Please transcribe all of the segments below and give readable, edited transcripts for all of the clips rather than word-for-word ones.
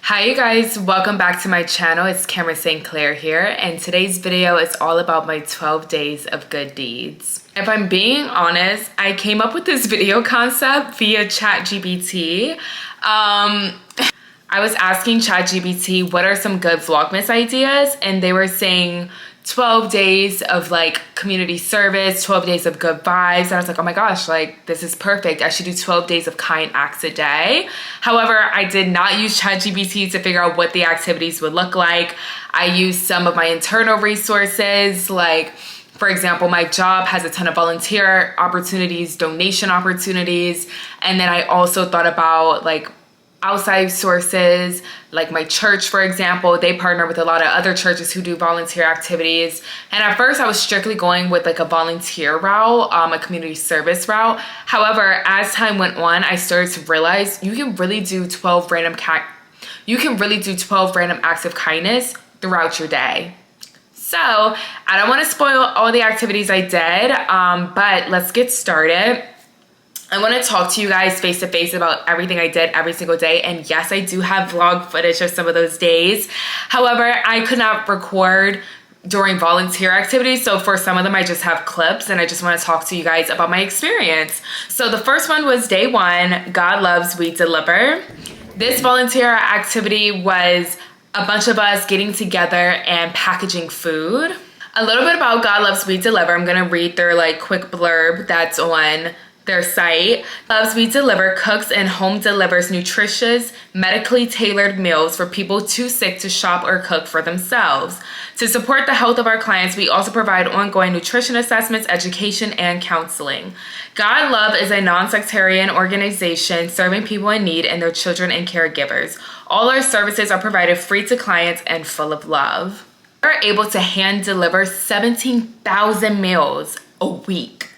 Hi you guys, welcome back to my channel. It's Cameron St. Clair here, and today's video is all about my 12 days of good deeds. If I'm being honest, I came up with this video concept via ChatGPT. I was asking ChatGPT what are some good Vlogmas ideas, and they were saying 12 days of like community service, 12 days of good vibes. And I was like, oh my gosh, like this is perfect. I should do 12 days of kind acts a day. However, I did not use ChatGPT to figure out what the activities would look like. I used some of my internal resources, like for example, my job has a ton of volunteer opportunities, donation opportunities. And then I also thought about like outside sources, like my church, for example. They partner with a lot of other churches who do volunteer activities. And at first I was strictly going with like a volunteer route, a community service route. However, as time went on, I started to realize you can really do 12 random acts of kindness throughout your day. So I don't want to spoil all the activities I did, but let's get started. I want to talk to you guys face to face about everything I did every single day. And yes, I do have vlog footage of some of those days. However, I could not record during volunteer activities. So for some of them, I just have clips and I just want to talk to you guys about my experience. So the first one was day one, God Loves, We Deliver. This volunteer activity was a bunch of us getting together and packaging food. A little bit about God Loves, We Deliver. I'm going to read their like quick blurb that's on their site. Loves We Deliver cooks and home delivers nutritious, medically tailored meals for people too sick to shop or cook for themselves. To support the health of our clients, we also provide ongoing nutrition assessments, education, and counseling. God Love is a non-sectarian organization serving people in need and their children and caregivers. All our services are provided free to clients and full of love. We're able to hand deliver 17,000 meals a week.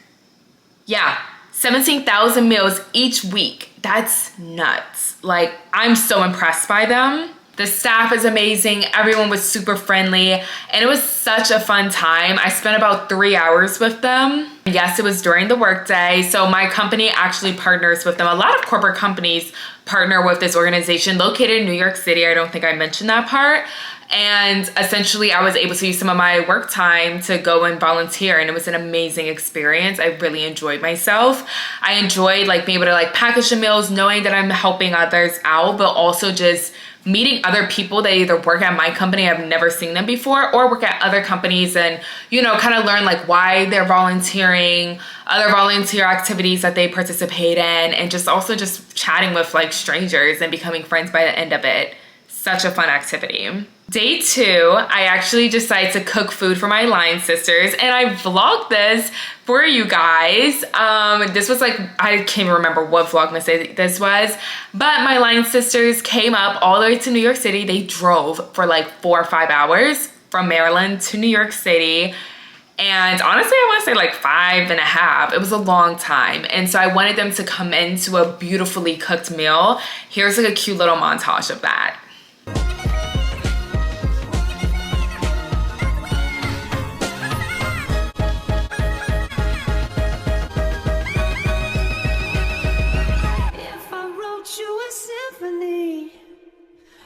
Yeah. 17,000 meals each week. That's nuts. Like, I'm so impressed by them. The staff is amazing. Everyone was super friendly and it was such a fun time. I spent about 3 hours with them. Yes, it was during the workday. So my company actually partners with them. A lot of corporate companies partner with this organization located in New York City. I don't think I mentioned that part. And essentially I was able to use some of my work time to go and volunteer, and it was an amazing experience. I really enjoyed myself. I enjoyed like being able to like package the meals, knowing that I'm helping others out, but also just meeting other people that either work at my company, I've never seen them before, or work at other companies and, you know, kind of learn like why they're volunteering, other volunteer activities that they participate in, and just also just chatting with like strangers and becoming friends by the end of it. Such a fun activity. Day two, I actually decided to cook food for my line sisters, and I vlogged this for you guys. This was like, I can't remember what Vlogmas this was, but my line sisters came up all the way to New York City. They drove for like 4 or 5 hours from Maryland to New York City. And honestly, I want to say like 5.5. It was a long time. And so I wanted them to come into a beautifully cooked meal. Here's like a cute little montage of that.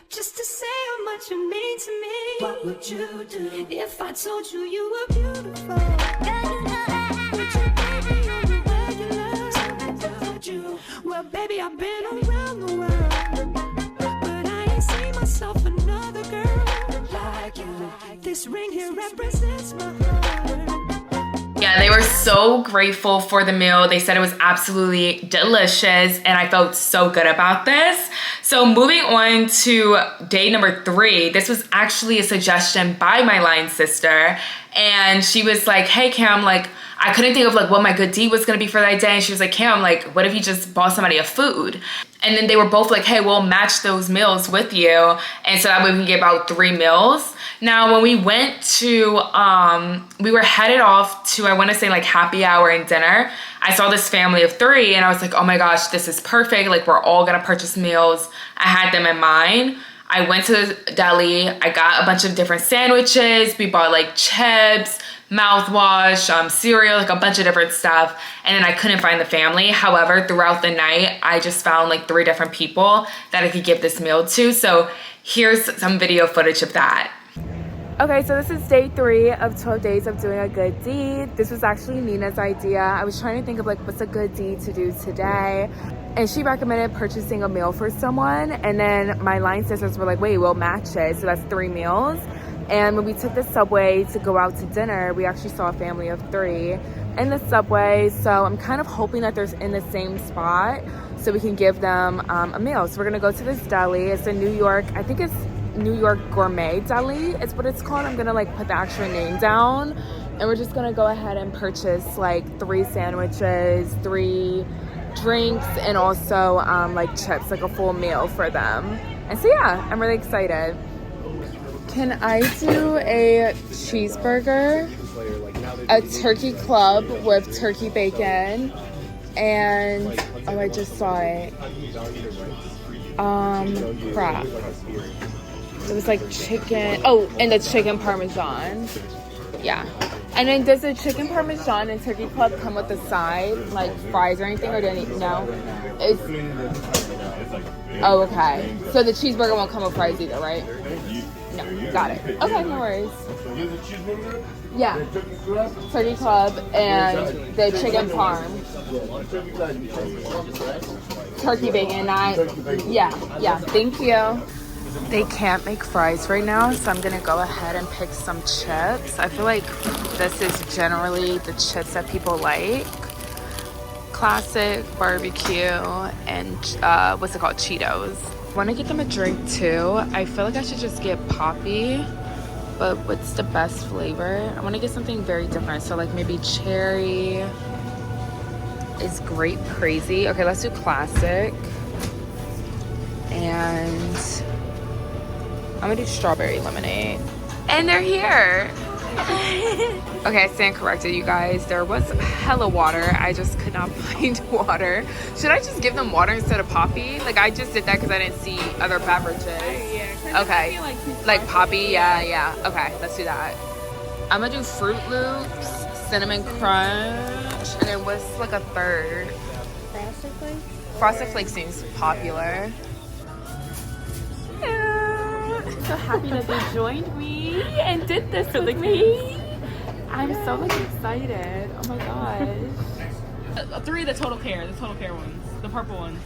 Just to say how much you mean to me. What would you do if I told you you were beautiful? Girl, you know I would you, baby, on the regular? Would you? Well, baby, I've been around the world, but I ain't seen myself another girl like you. This ring here represents my heart. Yeah, they were so grateful for the meal. They said it was absolutely delicious, and I felt so good about this. So moving on to day number 3, this was actually a suggestion by my line sister, and she was like, hey Cam, like I couldn't think of like what my good deed was gonna be for that day, and she was like, Cam, like what if you just bought somebody a food? And then they were both like, hey, we'll match those meals with you, and so that way we can get about 3 meals. Now, when we went to, we were headed off to, I want to say like happy hour and dinner. I saw this family of 3 and I was like, oh my gosh, this is perfect. Like we're all going to purchase meals. I had them in mind. I went to the deli. I got a bunch of different sandwiches. We bought like chips, mouthwash, cereal, like a bunch of different stuff. And then I couldn't find the family. However, throughout the night, I just found like 3 different people that I could give this meal to. So here's some video footage of that. Okay, so this is day 3 of 12 days of doing a good deed. This was actually Nina's idea. I was trying to think of like what's a good deed to do today. And she recommended purchasing a meal for someone. And then my line sisters were like, wait, we'll match it. So that's 3 meals. And when we took the subway to go out to dinner, we actually saw a family of 3 in the subway. So I'm kind of hoping that they're in the same spot so we can give them a meal. So we're gonna go to this deli. It's a New York, I think it's New York Gourmet Deli is what it's called. I'm gonna like put the actual name down, and we're just gonna go ahead and purchase like 3 sandwiches, 3 drinks, and also like chips, like a full meal for them. And so yeah, I'm really excited. Can I do a cheeseburger, a turkey club with turkey bacon, and oh, I just saw it. Crap. It was like chicken. Oh, and the chicken parmesan. Yeah. And then does the chicken parmesan and turkey club come with the side, like fries or anything, or do I need, no? It's, oh, okay. So the cheeseburger won't come with fries either, right? No, got it. Okay, no worries. Yeah. Turkey club and the chicken parm. Turkey bacon, yeah, thank you. They can't make fries right now, so I'm gonna go ahead and pick some chips. I feel like this is generally the chips that people like. Classic, barbecue, and what's it called, Cheetos. I wanna get them a drink too. I feel like I should just get Poppy, but what's the best flavor? I wanna get something very different, so like maybe cherry is grape crazy. Okay, let's do classic. And I'm gonna do strawberry lemonade. And they're here. Okay, I stand corrected, you guys. There was hella water. I just could not find water. Should I just give them water instead of Poppy? Like, I just did that because I didn't see other beverages. Yeah. Okay. Like Poppy, yeah. Okay, let's do that. I'm gonna do Fruit Loops, Cinnamon Crunch, and then what's like a third? Frosted Flakes? Frosted Flakes seems popular. So happy that they joined me and did this with me. I'm so like excited. Oh my gosh. 3 of the total care ones, the purple ones.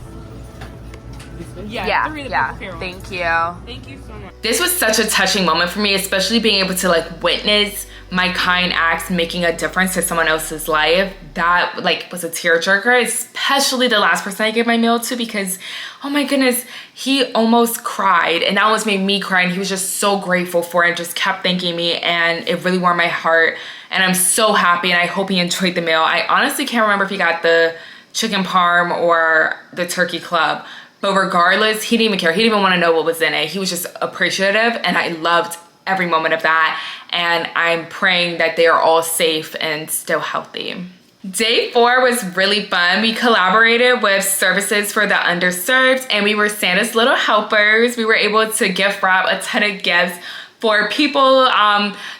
Yeah, 3 of the purple care ones. Thank you. Thank you so much. This was such a touching moment for me, especially being able to like witness my kind acts making a difference to someone else's life. That like was a tearjerker, especially the last person I gave my meal to, because oh my goodness, he almost cried, and that almost made me cry, and he was just so grateful for it and just kept thanking me, and it really warmed my heart. And I'm so happy, and I hope he enjoyed the meal. I honestly can't remember if he got the chicken parm or the turkey club, but regardless, he didn't even care. He didn't even want to know what was in it. He was just appreciative, and I loved every moment of that. And I'm praying that they are all safe and still healthy. Day 4 was really fun. We collaborated with Services for the Underserved, and we were Santa's little helpers. We were able to gift wrap a ton of gifts for people.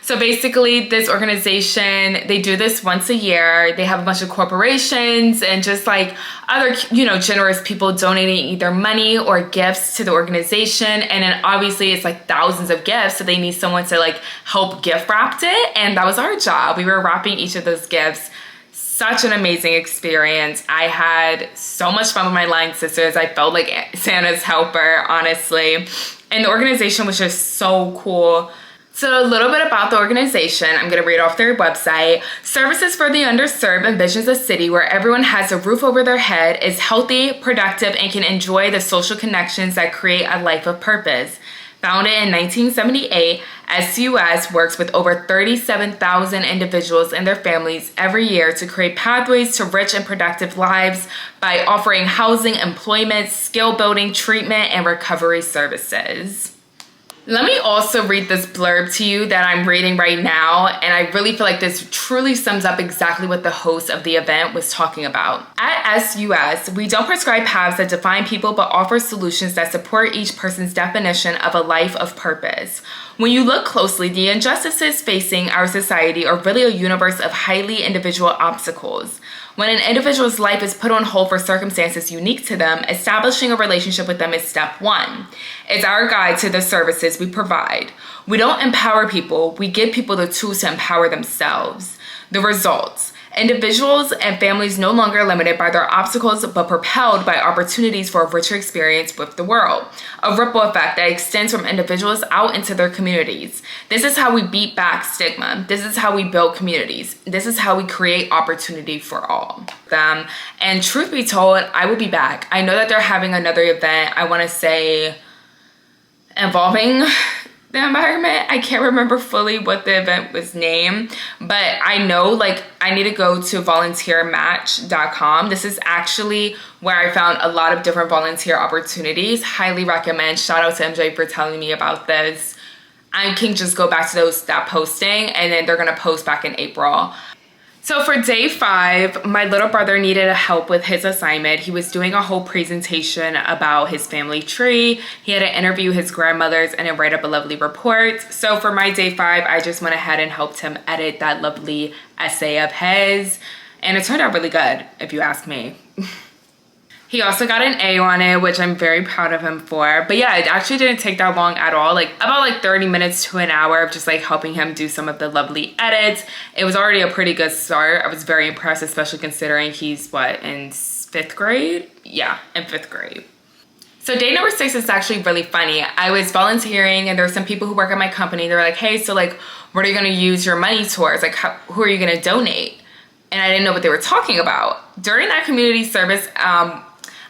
So basically this organization, they do this once a year. They have a bunch of corporations and just like other, generous people donating either money or gifts to the organization. And then obviously it's like thousands of gifts. So they need someone to like help gift wrap it. And that was our job. We were wrapping each of those gifts. Such an amazing experience. I had so much fun with my line sisters. I felt like Santa's helper, honestly. And the organization was just so cool. So a little bit about the organization. I'm gonna read off their website. Services for the Underserved envisions a city where everyone has a roof over their head, is healthy, productive, and can enjoy the social connections that create a life of purpose. Founded in 1978, SUS works with over 37,000 individuals and their families every year to create pathways to rich and productive lives by offering housing, employment, skill building, treatment, and recovery services. Let me also read this blurb to you that I'm reading right now, and I really feel like this truly sums up exactly what the host of the event was talking about. At SUS, we don't prescribe paths that define people, but offer solutions that support each person's definition of a life of purpose. When you look closely, the injustices facing our society are really a universe of highly individual obstacles. When an individual's life is put on hold for circumstances unique to them, establishing a relationship with them is step one. It's our guide to the services we provide. We don't empower people, we give people the tools to empower themselves. The results: individuals and families no longer limited by their obstacles, but propelled by opportunities for a richer experience with the world. A ripple effect that extends from individuals out into their communities. This is how we beat back stigma. This is how we build communities. This is how we create opportunity for all. And truth be told, I will be back. I know that they're having another event, I want to say, involving the environment. I can't remember fully what the event was named, but I know like I need to go to volunteermatch.com. This is actually where I found a lot of different volunteer opportunities. Highly recommend. Shout out to MJ for telling me about this. I can just go back to that posting, and then they're gonna post back in April. So for day 5, my little brother needed help with his assignment. He was doing a whole presentation about his family tree. He had to interview his grandmothers and then write up a lovely report. So for my day 5, I just went ahead and helped him edit that lovely essay of his. And it turned out really good, if you ask me. He also got an A on it, which I'm very proud of him for. But yeah, it actually didn't take that long at all. Like about 30 minutes to an hour of just like helping him do some of the lovely edits. It was already a pretty good start. I was very impressed, especially considering he's what, in 5th grade? Yeah, in 5th grade. So day number 6 is actually really funny. I was volunteering and there were some people who work at my company. They were like, hey, so like, what are you gonna use your money towards? Like, who are you gonna donate? And I didn't know what they were talking about. During that community service,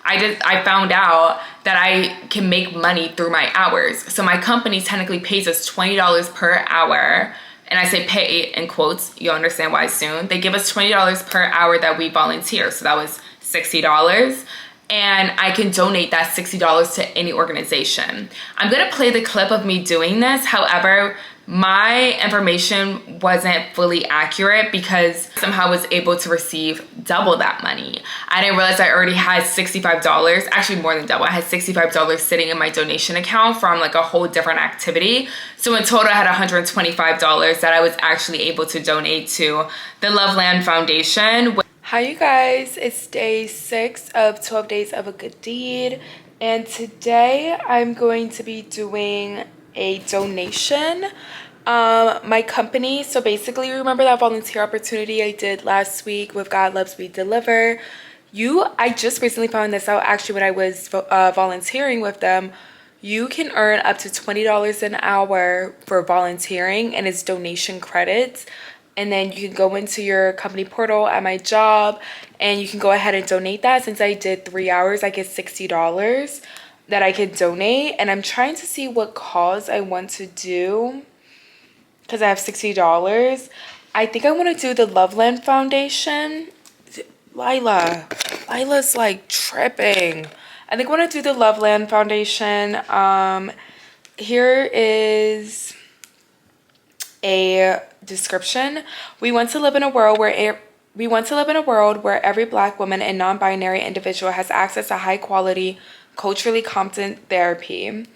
I found out that I can make money through my hours. So my company technically pays us $20 per hour. And I say pay in quotes, you'll understand why soon. They give us $20 per hour that we volunteer. So that was $60. And I can donate that $60 to any organization. I'm gonna play the clip of me doing this. However, my information wasn't fully accurate because somehow I was able to receive double that money. I didn't realize I already had $65, actually more than double. I had $65 sitting in my donation account from like a whole different activity. So in total, I had $125 that I was actually able to donate to the Loveland Foundation. Hi you guys, it's day 6 of 12 days of a good deed. And today I'm going to be doing a donation. My company, so basically remember that volunteer opportunity I did last week with God Loves We Deliver? I just recently found this out actually when I was volunteering with them. You can earn up to $20 an hour for volunteering, and it's donation credits. And then you can go into your company portal at my job and you can go ahead and donate that. Since I did 3 hours, I get $60 that I could donate. And I'm trying to see what cause I want to do because I have $60. I think I want to do the Loveland Foundation. Lila's like tripping. I think I want to do the Loveland Foundation. Here is a description. We want to live in a world where every Black woman and non-binary individual has access to high quality, culturally competent therapy.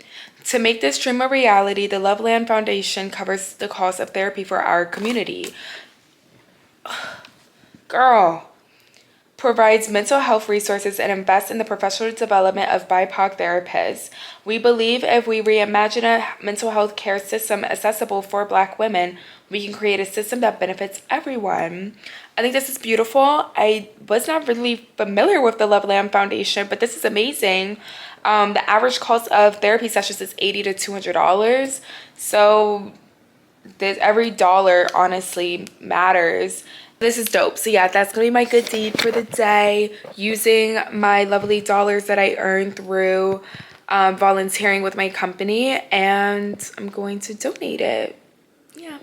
To make this dream a reality, the Loveland Foundation covers the cost of therapy for our community. Girl. Provides mental health resources and invests in the professional development of BIPOC therapists. We believe if we reimagine a mental health care system accessible for Black women, we can create a system that benefits everyone. I think this is beautiful. I was not really familiar with the Loveland Foundation, but this is amazing. The average cost of therapy sessions is $80 to $200. So every dollar honestly matters. This is dope. So yeah, that's gonna be my good deed for the day, using my lovely dollars that I earned through volunteering with my company, and I'm going to donate it. Yeah.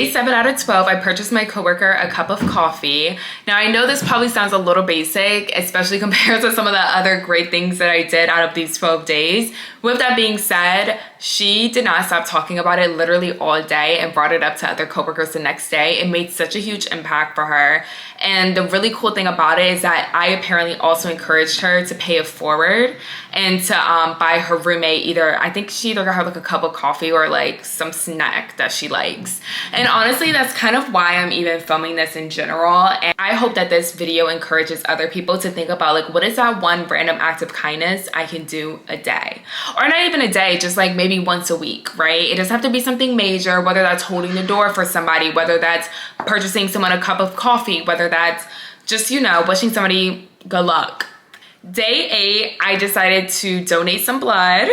A 7 out of 12, I purchased my coworker a cup of coffee. Now I know this probably sounds a little basic, especially compared to some of the other great things that I did out of these 12 days. With that being said, she did not stop talking about it literally all day and brought it up to other coworkers the next day. It made such a huge impact for her. And the really cool thing about it is that I apparently also encouraged her to pay it forward and to buy her roommate I think she either got her like a cup of coffee or like some snack that she likes. And honestly, that's kind of why I'm even filming this in general. And I hope that this video encourages other people to think about like, what is that one random act of kindness I can do a day? Or not even a day, just like maybe once a week, right? It doesn't have to be something major, whether that's holding the door for somebody, whether that's purchasing someone a cup of coffee, whether that's just, you know, wishing somebody good luck. Day 8, I decided to donate some blood.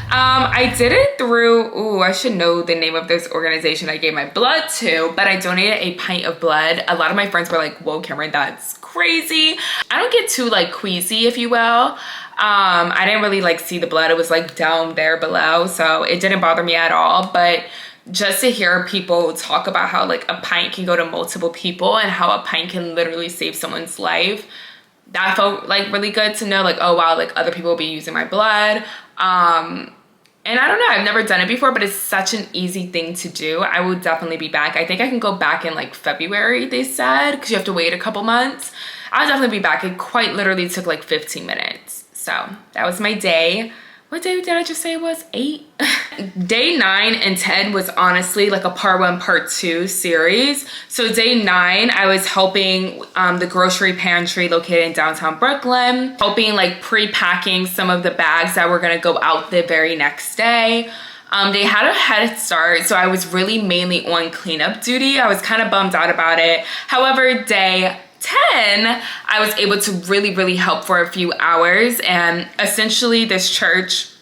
I did it through, I should know the name of this organization I gave my blood to, but I donated a pint of blood. A lot of my friends were like, whoa, Cameron, that's crazy. I don't get too like queasy, if you will. I didn't really like see the blood. It was like down there below, so it didn't bother me at all. But just to hear people talk about how like a pint can go to multiple people and how a pint can literally save someone's life, that felt like really good to know, like, oh wow, like other people will be using my blood. And I don't know, I've never done it before, but it's such an easy thing to do. I will definitely be back. I think I can go back in like February, they said, because you have to wait a couple months. I'll definitely be back. It quite literally took like 15 minutes. So that was my day. What day did I just say it was? 8? Day 9 and 10 was honestly like a part 1, part 2 series. So day 9, I was helping the grocery pantry located in downtown Brooklyn, helping like pre-packing some of the bags that were gonna go out the very next day. They had a head start, so I was really mainly on cleanup duty. I was kind of bummed out about it. However, day 10, I was able to really help for a few hours, and essentially this church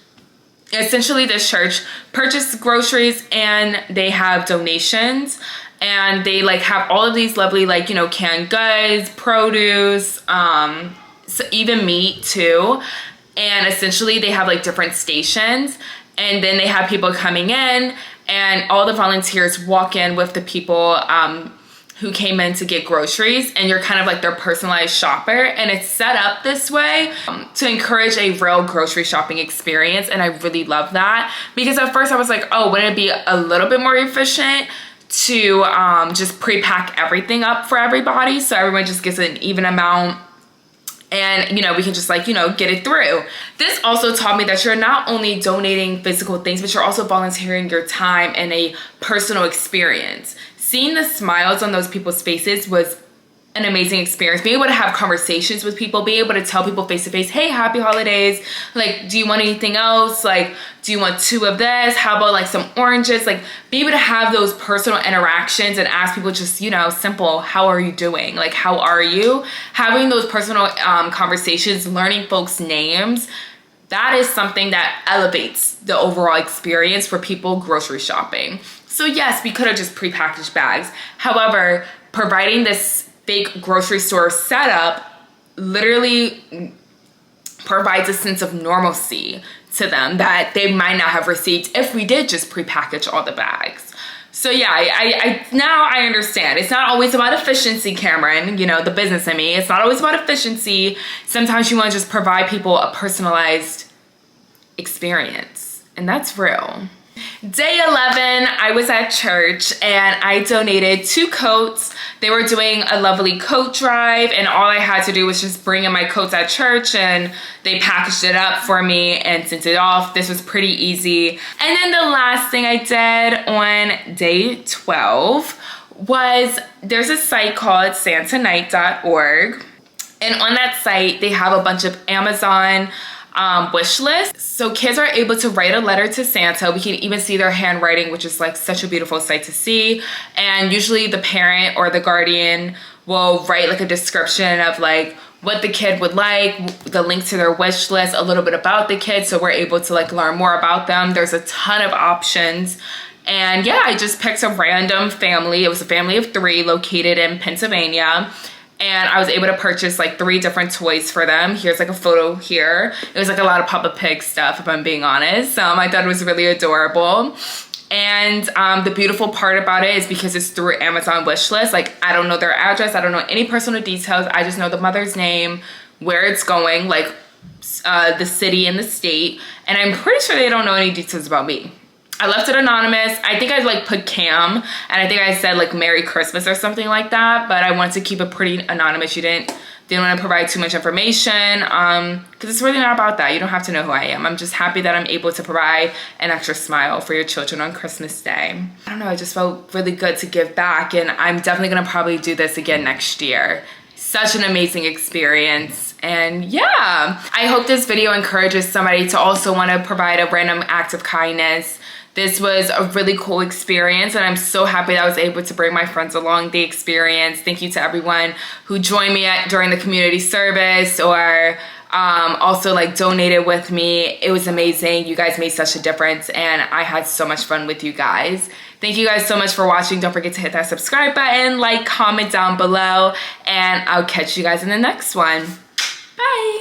purchased groceries and they have donations, and they like have all of these lovely like, you know, canned goods, produce, so even meat too. And essentially they have like different stations, and then they have people coming in, and all the volunteers walk in with the people who came in to get groceries, and you're kind of like their personalized shopper. And it's set up this way to encourage a real grocery shopping experience. And I really love that, because at first I was like, oh, wouldn't it be a little bit more efficient to just pre-pack everything up for everybody so everyone just gets an even amount, and you know, we can just like, you know, get it through. This also taught me that you're not only donating physical things, but you're also volunteering your time in a personal experience. Seeing the smiles on those people's faces was an amazing experience. Being able to have conversations with people, being able to tell people face to face, hey, happy holidays. Like, do you want anything else? Like, do you want 2 of this? How about like some oranges? Like, be able to have those personal interactions and ask people just, you know, simple, how are you doing? Like, how are you? Having those personal conversations, learning folks' names, that is something that elevates the overall experience for people grocery shopping. So yes, we could have just prepackaged bags. However, providing this fake grocery store setup literally provides a sense of normalcy to them that they might not have received if we did just prepackage all the bags. So yeah, I now I understand. It's not always about efficiency, Cameron, you know, the business in me. It's not always about efficiency. Sometimes you want to just provide people a personalized experience, and that's real. Day 11, I was at church and I donated 2 coats. They were doing a lovely coat drive, and all I had to do was just bring in my coats at church, and they packaged it up for me and sent it off. This was pretty easy. And then the last thing I did on day 12 was, there's a site called santanight.org, and on that site they have a bunch of Amazon wish list. So kids are able to write a letter to Santa. We can even see their handwriting, which is like such a beautiful sight to see. And usually the parent or the guardian will write like a description of like what the kid would like, the link to their wish list, a little bit about the kid, so we're able to like learn more about them. There's a ton of options. And yeah, I just picked a random family. It was a family of 3 located in Pennsylvania. And I was able to purchase like 3 different toys for them. Here's like a photo here. It was like a lot of Peppa Pig stuff, if I'm being honest. I thought it was really adorable. And the beautiful part about it is because it's through Amazon wishlist, like I don't know their address, I don't know any personal details, I just know the mother's name, where it's going, like the city and the state, and I'm pretty sure they don't know any details about me. I left it anonymous. I think I like put Cam, and I think I said like Merry Christmas or something like that, but I wanted to keep it pretty anonymous. You didn't want to provide too much information, because it's really not about that. You don't have to know who I am. I'm just happy that I'm able to provide an extra smile for your children on Christmas Day. I don't know, I just felt really good to give back, and I'm definitely gonna probably do this again next year. Such an amazing experience. And yeah, I hope this video encourages somebody to also want to provide a random act of kindness. This was a really cool experience, and I'm so happy that I was able to bring my friends along the experience. Thank you to everyone who joined me during the community service, or also like donated with me. It was amazing. You guys made such a difference, and I had so much fun with you guys. Thank you guys so much for watching. Don't forget to hit that subscribe button, like, comment down below, and I'll catch you guys in the next one. Bye.